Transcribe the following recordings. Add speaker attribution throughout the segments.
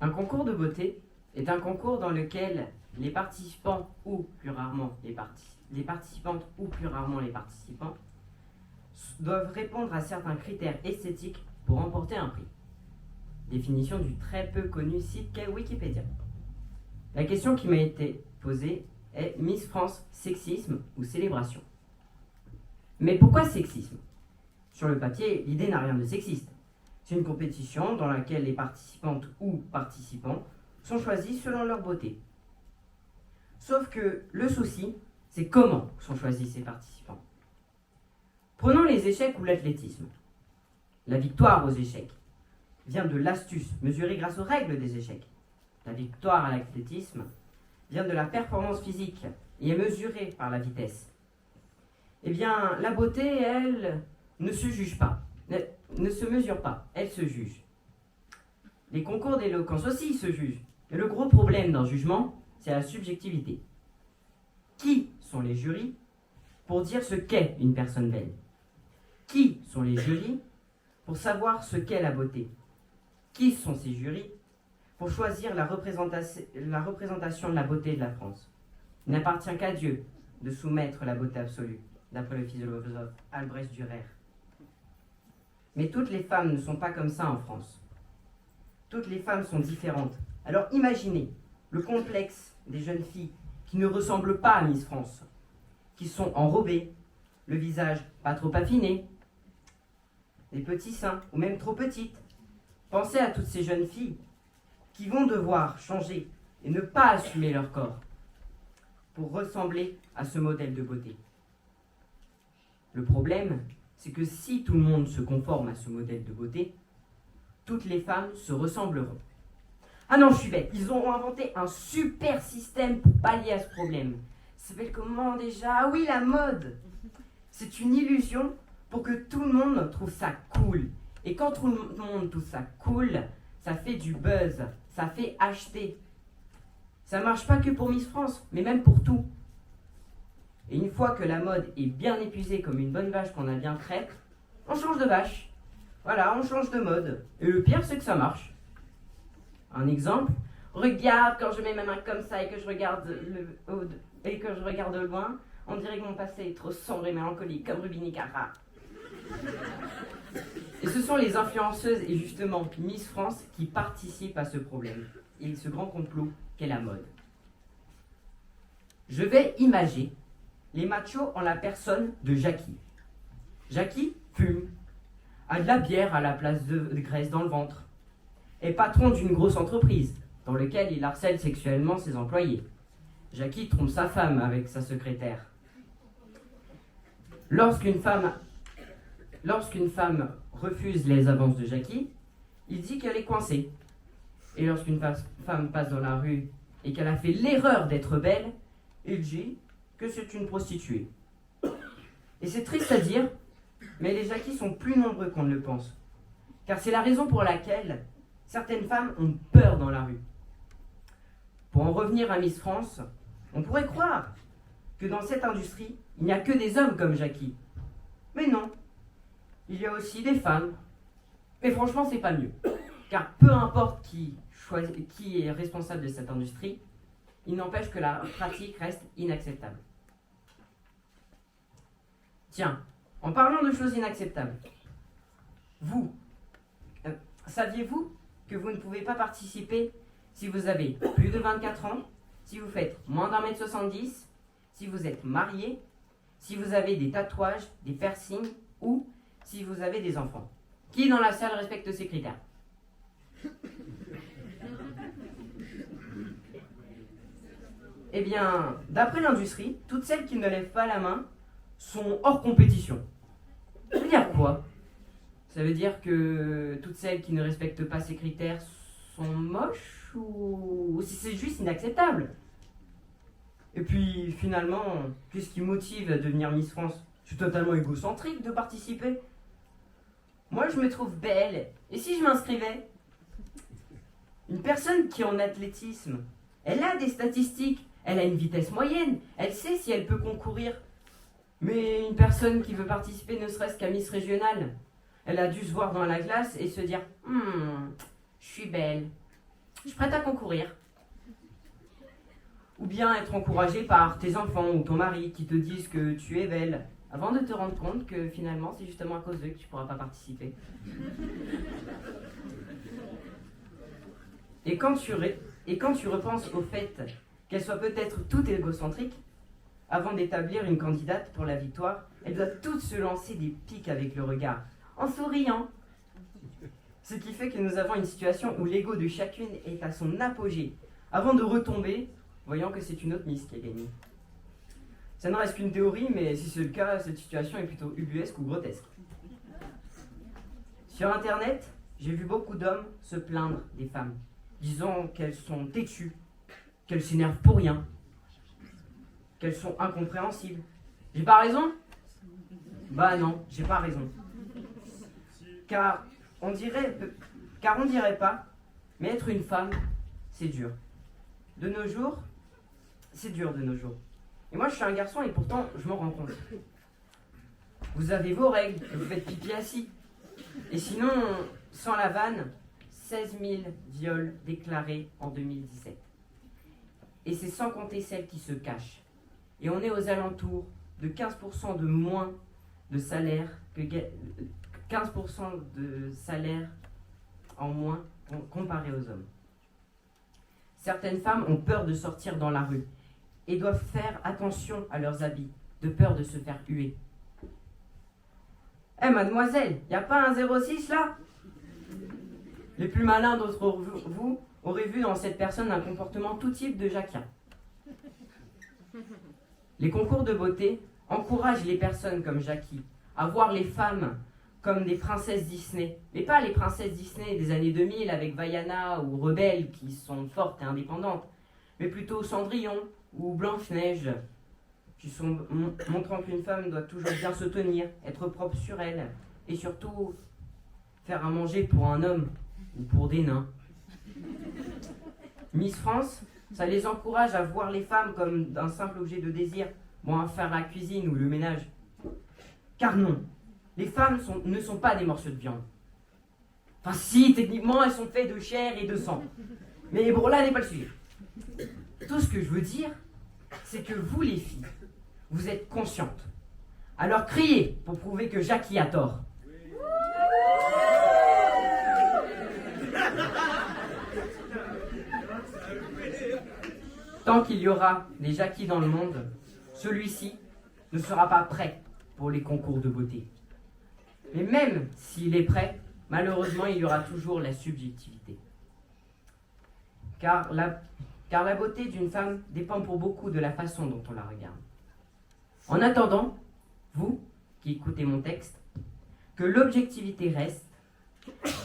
Speaker 1: Un concours de beauté est un concours dans lequel les participants ou plus rarement les participantes ou plus rarement les participants doivent répondre à certains critères esthétiques pour remporter un prix. Définition du très peu connu site qu'est Wikipédia. La question qui m'a été posée est Miss France, sexisme ou célébration? Mais pourquoi sexisme? Sur le papier, l'idée n'a rien de sexiste. C'est une compétition dans laquelle les participantes ou participants sont choisis selon leur beauté. Sauf que le souci, c'est comment sont choisis ces participants. Prenons les échecs ou l'athlétisme. La victoire aux échecs vient de l'astuce mesurée grâce aux règles des échecs. La victoire à l'athlétisme vient de la performance physique et est mesurée par la vitesse. Eh bien, la beauté, elle, ne se juge pas, ne se mesure pas, elle se juge. Les concours d'éloquence aussi se jugent. Et le gros problème d'un jugement, c'est la subjectivité. Qui sont les jurys pour dire ce qu'est une personne belle? Qui sont les jurys pour savoir ce qu'est la beauté? Qui sont ces jurys pour choisir la représentation de la beauté de la France? Il n'appartient qu'à Dieu de soumettre la beauté absolue, d'après le philosophe Albrecht Dürer. Mais toutes les femmes ne sont pas comme ça en France. Toutes les femmes sont différentes. Alors imaginez le complexe des jeunes filles qui ne ressemblent pas à Miss France, qui sont enrobées, le visage pas trop affiné, les petits seins ou même trop petites. Pensez à toutes ces jeunes filles qui vont devoir changer et ne pas assumer leur corps pour ressembler à ce modèle de beauté. Le problème, c'est que si tout le monde se conforme à ce modèle de beauté, toutes les femmes se ressembleront. Ah non, je suis bête, ils ont inventé un super système pour pallier à ce problème. Ça s'appelle comment déjà? Ah oui, la mode. C'est une illusion pour que tout le monde trouve ça cool. Et quand tout le monde trouve ça cool, ça fait du buzz, ça fait acheter. Ça marche pas que pour Miss France, mais même pour tout. Et une fois que la mode est bien épuisée comme une bonne vache qu'on a bien crête, on change de vache. Voilà, on change de mode. Et le pire, c'est que ça marche. Un exemple, regarde, quand je mets ma main comme ça et que je regarde de loin, on dirait que mon passé est trop sombre et mélancolique, comme Ruby Nicara. Et ce sont les influenceuses et justement Miss France qui participent à ce problème et ce grand complot qu'est la mode. Je vais imager les machos en la personne de Jackie. Jackie fume, a de la bière à la place de graisse dans le ventre, est patron d'une grosse entreprise dans laquelle il harcèle sexuellement ses employés. Jackie trompe sa femme avec sa secrétaire. Lorsqu'une femme refuse les avances de Jackie, il dit qu'elle est coincée. Et lorsqu'une femme passe dans la rue et qu'elle a fait l'erreur d'être belle, il dit que c'est une prostituée. Et c'est triste à dire, mais les Jackies sont plus nombreux qu'on ne le pense. Car c'est la raison pour laquelle certaines femmes ont peur dans la rue. Pour en revenir à Miss France, on pourrait croire que dans cette industrie, il n'y a que des hommes comme Jackie. Mais non, il y a aussi des femmes. Mais franchement, c'est pas mieux. Car peu importe qui est responsable de cette industrie, il n'empêche que la pratique reste inacceptable. Tiens, en parlant de choses inacceptables, saviez-vous que vous ne pouvez pas participer si vous avez plus de 24 ans, si vous faites moins d'1m70, si vous êtes marié, si vous avez des tatouages, des piercings ou si vous avez des enfants? Qui dans la salle respecte ces critères? Eh bien, d'après l'industrie, toutes celles qui ne lèvent pas la main sont hors compétition. Ça veut dire quoi? Ça veut dire que toutes celles qui ne respectent pas ces critères sont moches ou si c'est juste inacceptable? Et puis finalement, qu'est-ce qui motive à devenir Miss France? C'est totalement égocentrique de participer. Moi je me trouve belle, et si je m'inscrivais? Une personne qui est en athlétisme, elle a des statistiques, elle a une vitesse moyenne, elle sait si elle peut concourir. Mais une personne qui veut participer ne serait-ce qu'à Miss Régionale, elle a dû se voir dans la glace et se dire « je suis belle, Je suis prête à concourir. Ou bien être encouragé par tes enfants ou ton mari qui te disent que tu es belle, avant de te rendre compte que finalement c'est justement à cause d'eux que tu ne pourras pas participer. Et quand tu repenses au fait qu'elle soit peut-être toute égocentrique, avant d'établir une candidate pour la victoire, elle doit toutes se lancer des pics avec le regard, en souriant. Ce qui fait que nous avons une situation où l'ego de chacune est à son apogée, avant de retomber, voyant que c'est une autre Miss qui a gagné. Ça ne reste qu'une théorie, mais si c'est le cas, cette situation est plutôt ubuesque ou grotesque. Sur Internet, j'ai vu beaucoup d'hommes se plaindre des femmes, disant qu'elles sont têtues, qu'elles s'énervent pour rien, qu'elles sont incompréhensibles. J'ai pas raison ? Bah non, j'ai pas raison. Car on dirait pas, mais être une femme, c'est dur. De nos jours, c'est dur de nos jours. Et moi je suis un garçon et pourtant je m'en rends compte. Vous avez vos règles, vous faites pipi assis. Et sinon, sans la vanne, 16 000 viols déclarés en 2017. Et c'est sans compter celles qui se cachent. Et on est aux alentours de 15% de moins de salaire, 15% de salaire en moins comparé aux hommes. Certaines femmes ont peur de sortir dans la rue et doivent faire attention à leurs habits, de peur de se faire huer. Eh mademoiselle, y a pas un 06 là ? Les plus malins d'entre vous auraient vu dans cette personne un comportement tout type de Jacquia. Les concours de beauté encouragent les personnes comme Jackie à voir les femmes comme des princesses Disney, mais pas les princesses Disney des années 2000 avec Vaiana ou Rebelle qui sont fortes et indépendantes, mais plutôt Cendrillon ou Blanche-Neige, montrant qu'une femme doit toujours bien se tenir, être propre sur elle, et surtout faire à manger pour un homme ou pour des nains. Miss France, ça les encourage à voir les femmes comme un simple objet de désir, bon à faire la cuisine ou le ménage. Car non, les femmes ne sont pas des morceaux de viande. Enfin si, techniquement, elles sont faites de chair et de sang. Mais bon, là n'est pas le sujet. Tout ce que je veux dire, c'est que vous les filles, vous êtes conscientes. Alors criez pour prouver que Jackie a tort. Tant qu'il y aura des Jackie dans le monde, celui-ci ne sera pas prêt pour les concours de beauté. Mais même s'il est prêt, malheureusement, il y aura toujours la subjectivité. Car la beauté d'une femme dépend pour beaucoup de la façon dont on la regarde. En attendant, vous qui écoutez mon texte, que l'objectivité reste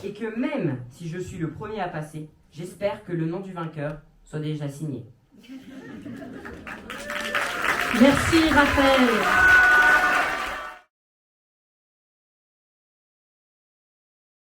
Speaker 1: et que même si je suis le premier à passer, j'espère que le nom du vainqueur soit déjà signé.
Speaker 2: Merci Raphaël.